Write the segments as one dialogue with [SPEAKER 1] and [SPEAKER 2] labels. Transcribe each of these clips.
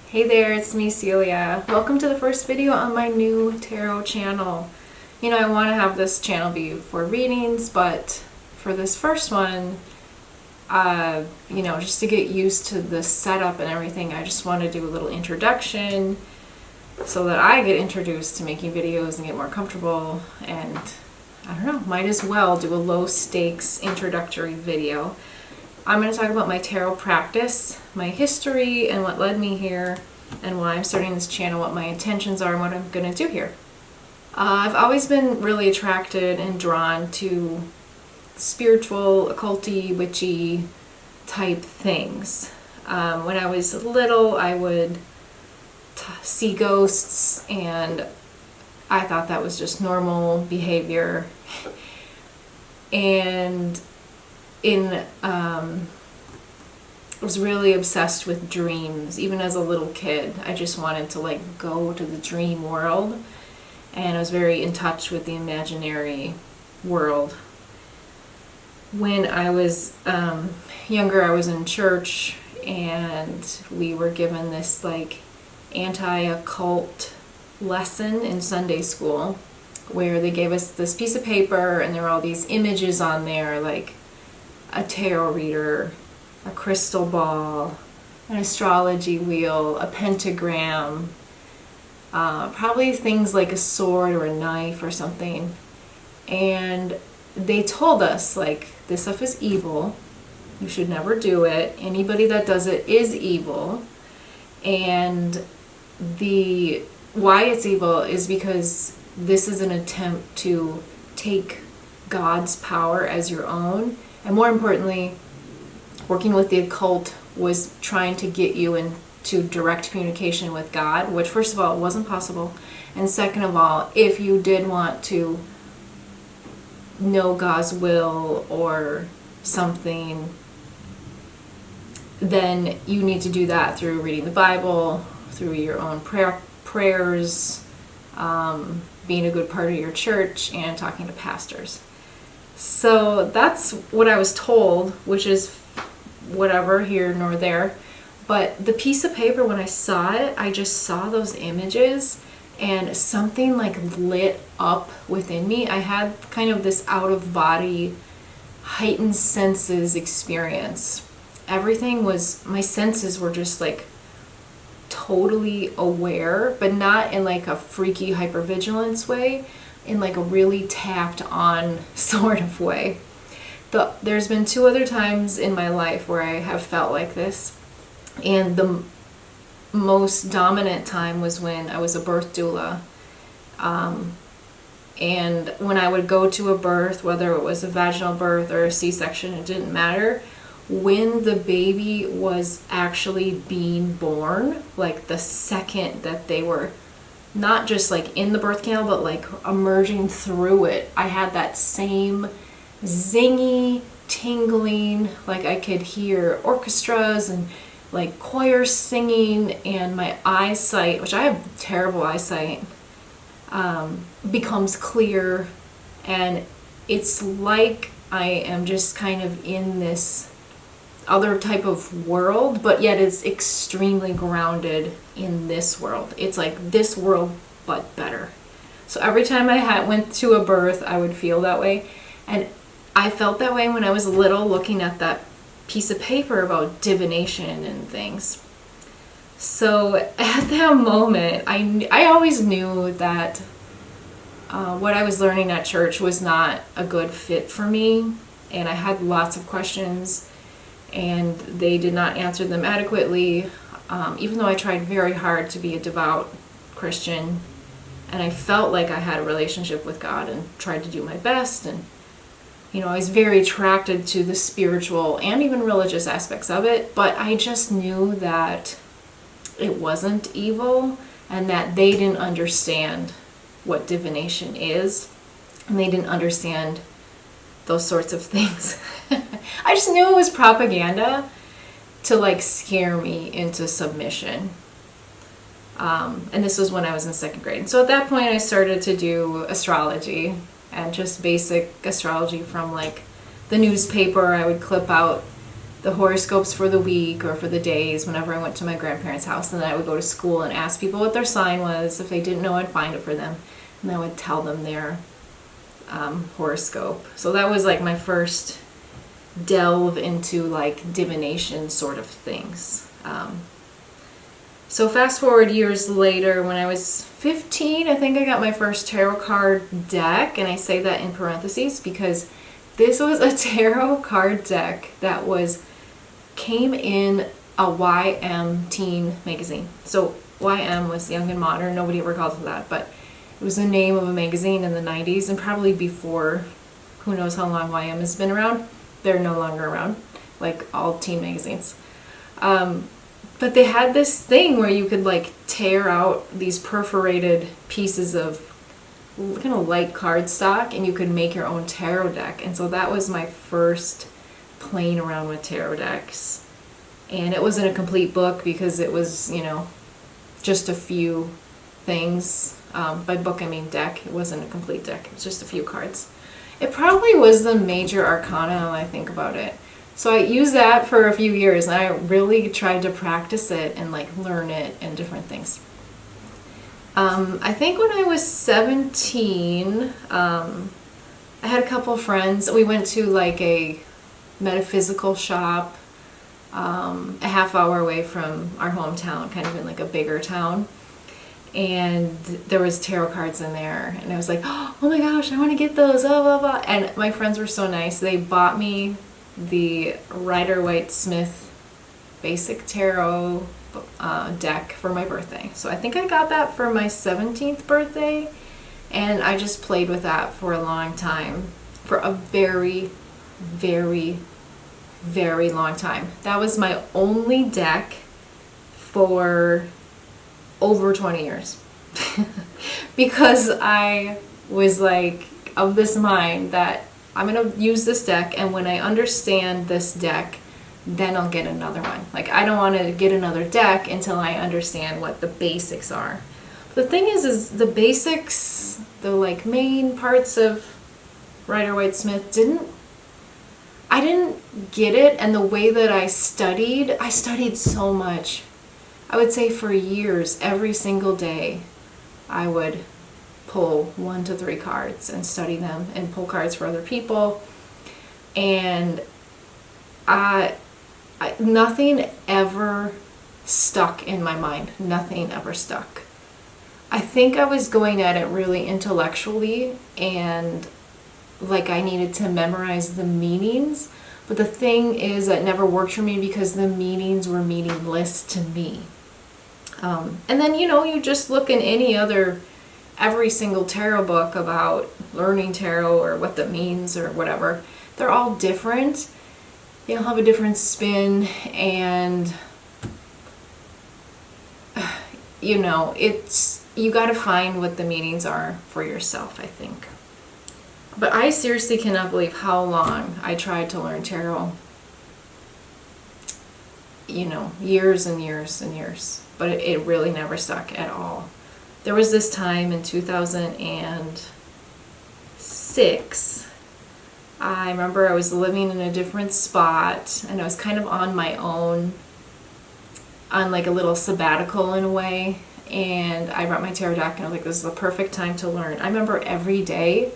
[SPEAKER 1] Hey there, it's me, Celia. Welcome to the first video on my new tarot channel. I want to have this channel be for readings, but for this first one, just to get used to the setup and everything, I just want to do a little introduction so that I get introduced to making videos and get more comfortable, and I don't know, might as well do a low stakes introductory video. I'm going to talk about my tarot practice, my history, and what led me here, and why I'm starting this channel, what my intentions are, and what I'm going to do here. I've always been really attracted and drawn to spiritual, occulty, witchy type things. When I was little, I would see ghosts, and I thought that was just normal behavior. And I was really obsessed with dreams. Even as a little kid, I just wanted to go to the dream world, and I was very in touch with the imaginary world. When I was younger, I was in church, and we were given this anti-occult lesson in Sunday school, where they gave us this piece of paper, and there were all these images on there, like a tarot reader, a crystal ball, an astrology wheel, a pentagram, probably things like a sword or a knife or something. And they told us, this stuff is evil. You should never do it. Anybody that does it is evil. And why it's evil is because this is an attempt to take God's power as your own. And more importantly, working with the occult was trying to get you into direct communication with God, which first of all, it wasn't possible. And second of all, if you did want to know God's will or something, then you need to do that through reading the Bible, through your own prayers, being a good part of your church, and talking to pastors. So that's what I was told, which is whatever, here nor there. But the piece of paper, when I saw it, I just saw those images, and something lit up within me. I had kind of this out-of-body, heightened senses experience. My senses were just totally aware, but not in a freaky hypervigilance way, in a really tapped on sort of way. There's been 2 other times in my life where I have felt like this, and the most dominant time was when I was a birth doula. And when I would go to a birth, whether it was a vaginal birth or a C-section, it didn't matter. When the baby was actually being born, the second that they were not just in the birth canal, but emerging through it, I had that same zingy, tingling, I could hear orchestras and choirs singing, and my eyesight, which I have terrible eyesight, becomes clear, and it's like I am just kind of in this other type of world, but yet it's extremely grounded in this world. It's this world, but better. So every time I went to a birth, I would feel that way. And I felt that way when I was little, looking at that piece of paper about divination and things. So at that moment, I always knew that what I was learning at church was not a good fit for me. And I had lots of questions, and they did not answer them adequately, even though I tried very hard to be a devout Christian, and I felt like I had a relationship with God and tried to do my best. And I was very attracted to the spiritual and even religious aspects of it, but I just knew that it wasn't evil, and that they didn't understand what divination is, and they didn't understand those sorts of things. I just knew it was propaganda to scare me into submission. And this was when I was in 2nd grade. And so at that point, I started to do astrology, and just basic astrology from the newspaper. I would clip out the horoscopes for the week or for the days whenever I went to my grandparents' house. And then I would go to school and ask people what their sign was. If they didn't know, I'd find it for them. And I would tell them their horoscope. So that was like my first delve into like divination sort of things. So fast forward years later, when I was 15, I think I got my first tarot card deck, and I say that in parentheses because this was a tarot card deck that came in a YM teen magazine. So YM was Young and Modern. Nobody ever called it that, but it was the name of a magazine in the 90s and probably before. Who knows how long YM has been around. They're no longer around, like all teen magazines. But they had this thing where you could like tear out these perforated pieces of kind of light cardstock and you could make your own tarot deck. And so that was my first playing around with tarot decks. And it wasn't a complete book because it was, just a few things. By book, I mean deck. It wasn't a complete deck. It was just a few cards. It probably was the major arcana when I think about it. So I used that for a few years, and I really tried to practice it and like learn it and different things. I think when I was 17, I had a couple of friends. We went to like a metaphysical shop a half hour away from our hometown, kind of in like a bigger town. And there was tarot cards in there, and I was like, oh my gosh, I want to get those, blah, blah, blah. And my friends were so nice. They bought me the Rider-Waite-Smith Basic Tarot deck for my birthday. So I think I got that for my 17th birthday, and I just played with that for a long time, for a very, very, very long time. That was my only deck for over 20 years because I was like of this mind that I'm going to use this deck, and when I understand this deck, then I'll get another one. Like, I don't want to get another deck until I understand what the basics are. The thing is the basics, the like main parts of Rider-Waite-Smith I didn't get it, and the way that I studied so much. I would say for years, every single day, I would pull 1 to 3 cards and study them and pull cards for other people. And nothing ever stuck in my mind. Nothing ever stuck. I think I was going at it really intellectually, and like I needed to memorize the meanings. But the thing is that never worked for me because the meanings were meaningless to me. And then, you just look in every single tarot book about learning tarot or what that means or whatever. They're all different. They all have a different spin, and, you got to find what the meanings are for yourself, I think. But I seriously cannot believe how long I tried to learn tarot. Years and years and years. But it really never stuck at all. There was this time in 2006, I remember I was living in a different spot, and I was kind of on my own, on like a little sabbatical in a way, and I brought my tarot deck, and I was like, this is the perfect time to learn. I remember every day,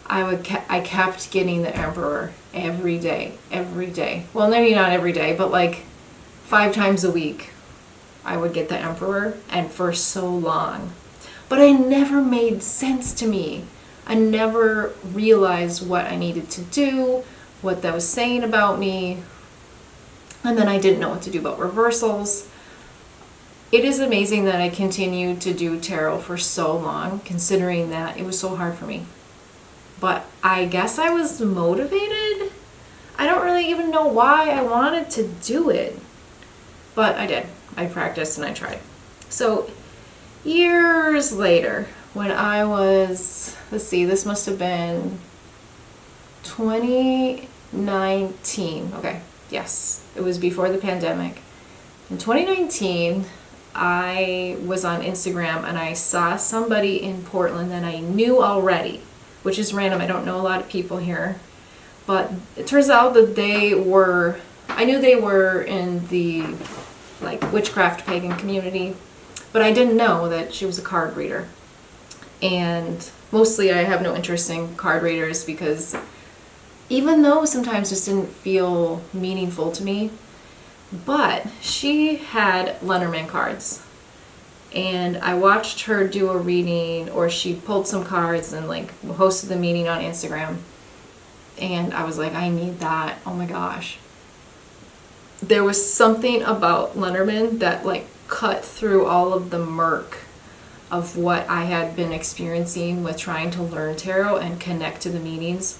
[SPEAKER 1] I kept getting the Emperor every day. Well, maybe not every day, but like 5 times a week. I would get the Emperor, and for so long. But it never made sense to me. I never realized what I needed to do, what that was saying about me, and then I didn't know what to do about reversals. It is amazing that I continued to do tarot for so long, considering that it was so hard for me. But I guess I was motivated. I don't really even know why I wanted to do it, but I did. I practiced and I tried. So years later, when I was, this must have been 2019. Okay, yes, it was before the pandemic. In 2019, I was on Instagram and I saw somebody in Portland that I knew already, which is random. I don't know a lot of people here. But it turns out that they were I knew they were in the like witchcraft pagan community, but I didn't know that she was a card reader. And mostly I have no interest in card readers because even though sometimes just didn't feel meaningful to me, but she had Lenormand cards. And I watched her do a reading, or she pulled some cards and like hosted the meeting on Instagram. And I was like, I need that. Oh my gosh. There was something about Lenormand that like cut through all of the murk of what I had been experiencing with trying to learn tarot and connect to the meanings.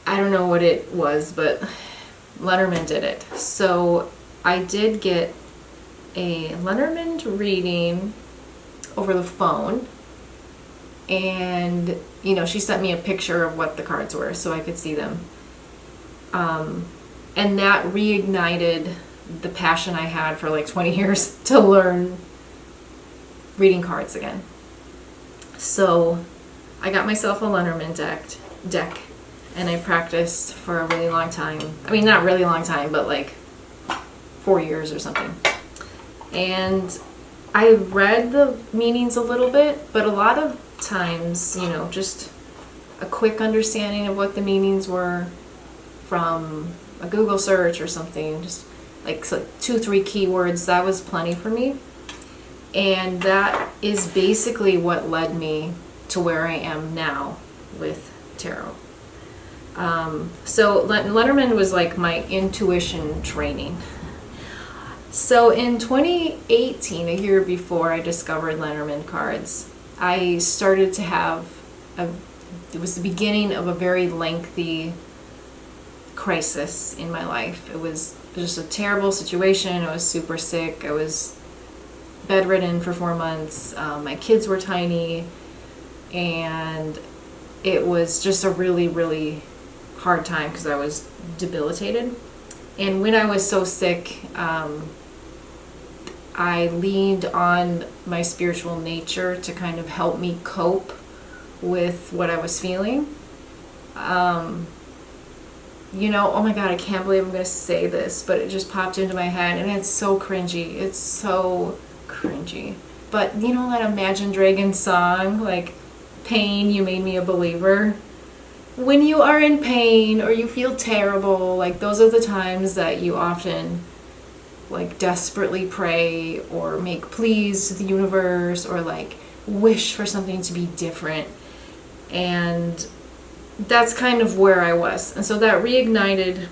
[SPEAKER 1] I don't know what it was, but Lenormand did it. So I did get a Lenormand reading over the phone, and she sent me a picture of what the cards were so I could see them, and that reignited the passion I had for like 20 years to learn reading cards again. So I got myself a Lenormand deck, and I practiced for a really long time. I mean, not really long time, but like 4 years or something. And I read the meanings a little bit, but a lot of times, just a quick understanding of what the meanings were from a Google search or something, just like 2-3 keywords, that was plenty for me. And that is basically what led me to where I am now with tarot. So Lenormand was like my intuition training. So in 2018, a year before I discovered Lenormand cards, I started to have it was the beginning of a very lengthy crisis in my life. It was just a terrible situation. I was super sick. I was bedridden for 4 months. My kids were tiny, and it was just a really, really hard time because I was debilitated. And when I was so sick, I leaned on my spiritual nature to kind of help me cope with what I was feeling. Oh my God, I can't believe I'm going to say this, but it just popped into my head, and it's so cringy. It's so cringy. But you know that Imagine Dragons song, like, Pain, You Made Me a Believer? When you are in pain or you feel terrible, like, those are the times that you often like desperately pray or make pleas to the universe or like wish for something to be different. And that's kind of where I was. And so that reignited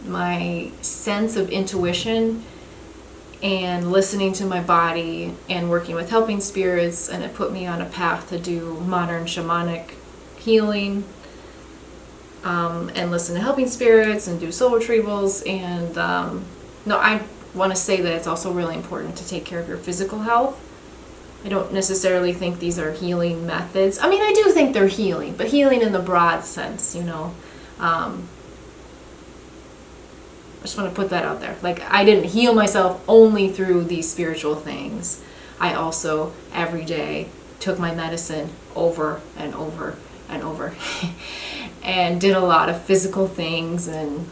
[SPEAKER 1] my sense of intuition and listening to my body and working with helping spirits, and it put me on a path to do modern shamanic healing, and listen to helping spirits and do soul retrievals. And I want to say that it's also really important to take care of your physical health. I don't necessarily think these are healing methods. I mean, I do think they're healing, but healing in the broad sense, I just want to put that out there. Like, I didn't heal myself only through these spiritual things. I also, every day, took my medicine over and over and over and did a lot of physical things, and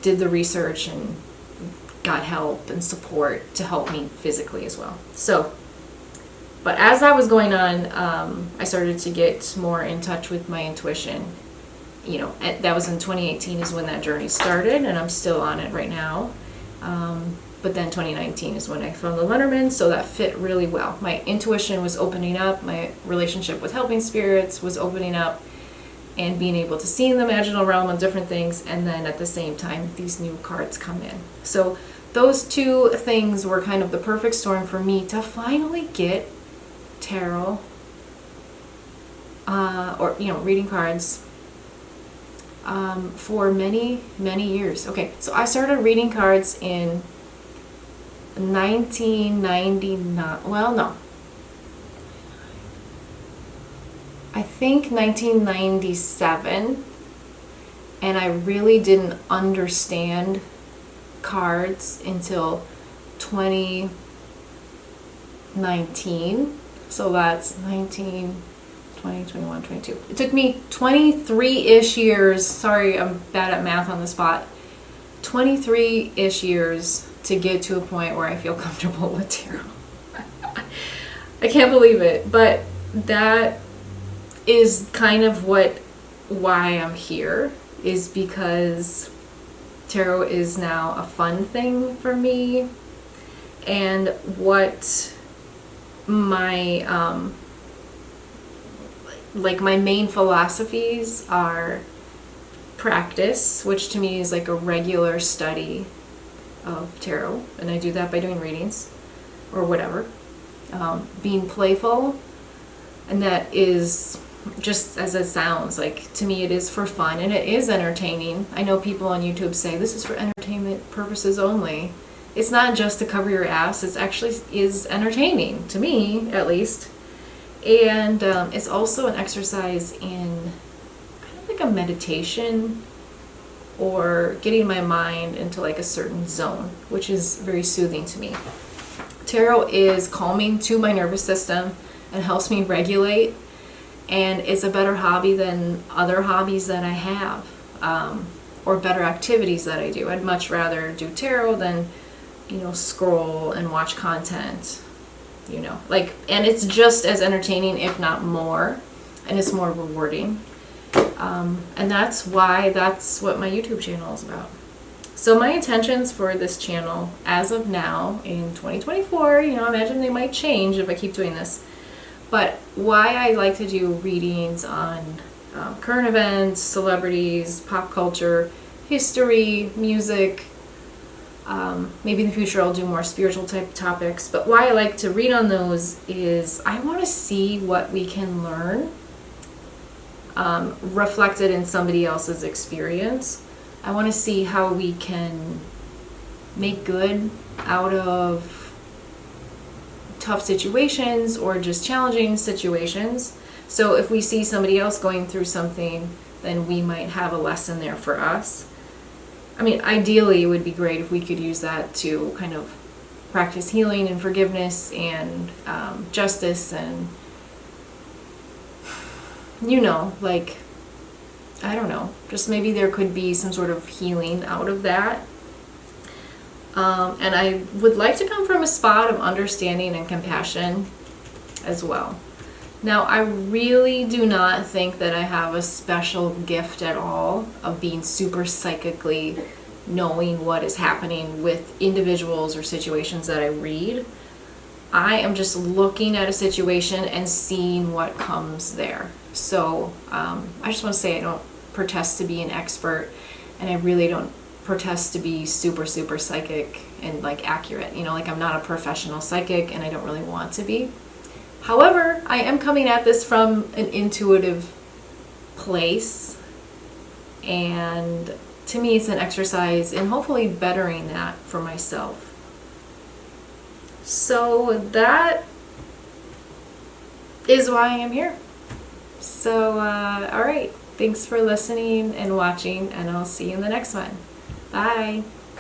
[SPEAKER 1] did the research and got help and support to help me physically as well. So, but as that was going on, I started to get more in touch with my intuition. That was in 2018 is when that journey started, and I'm still on it right now. But then 2019 is when I found the Lenormand, so that fit really well. My intuition was opening up, my relationship with helping spirits was opening up, and being able to see in the imaginal realm and different things, and then at the same time, these new cards come in. So those two things were kind of the perfect storm for me to finally get tarot, or reading cards, for many, many years. Okay, so I started reading cards in 1999. Well, no. I think 1997, and I really didn't understand cards until 2019. So that's 19, 20, 21, 22. It took me 23-ish years. Sorry, I'm bad at math on the spot. 23-ish years to get to a point where I feel comfortable with tarot. I can't believe it, but that is kind of why I'm here, is because tarot is now a fun thing for me, and what my my main philosophies are practice, which to me is like a regular study of tarot, and I do that by doing readings or whatever. Being playful, and that is just as it sounds, like to me it is for fun and it is entertaining. I know people on YouTube say this is for entertainment purposes only. It's not just to cover your ass, it's actually is entertaining, to me at least. And it's also an exercise in kind of like a meditation, or getting my mind into like a certain zone, which is very soothing to me. Tarot is calming to my nervous system and helps me regulate, and it's a better hobby than other hobbies that I have, or better activities that I do. I'd much rather do tarot than, scroll and watch content, and it's just as entertaining, if not more, and it's more rewarding. And that's what my YouTube channel is about. So my intentions for this channel as of now in 2024, I imagine they might change if I keep doing this, but why I like to do readings on current events, celebrities, pop culture, history, music, maybe in the future I'll do more spiritual type topics, but why I like to read on those is I want to see what we can learn reflected in somebody else's experience. I want to see how we can make good out of tough situations or just challenging situations. So if we see somebody else going through something, then we might have a lesson there for us. I mean, ideally it would be great if we could use that to kind of practice healing and forgiveness and justice and, I don't know, just maybe there could be some sort of healing out of that. And I would like to come from a spot of understanding and compassion as well. Now, I really do not think that I have a special gift at all of being super psychically knowing what is happening with individuals or situations that I read. I am just looking at a situation and seeing what comes there. So I just want to say I don't protest to be an expert, and I really don't protest to be super, super psychic and accurate. I'm not a professional psychic, and I don't really want to be. However, I am coming at this from an intuitive place, and to me it's an exercise in hopefully bettering that for myself. So that is why I am here. So, alright, thanks for listening and watching, and I'll see you in the next one. Bye!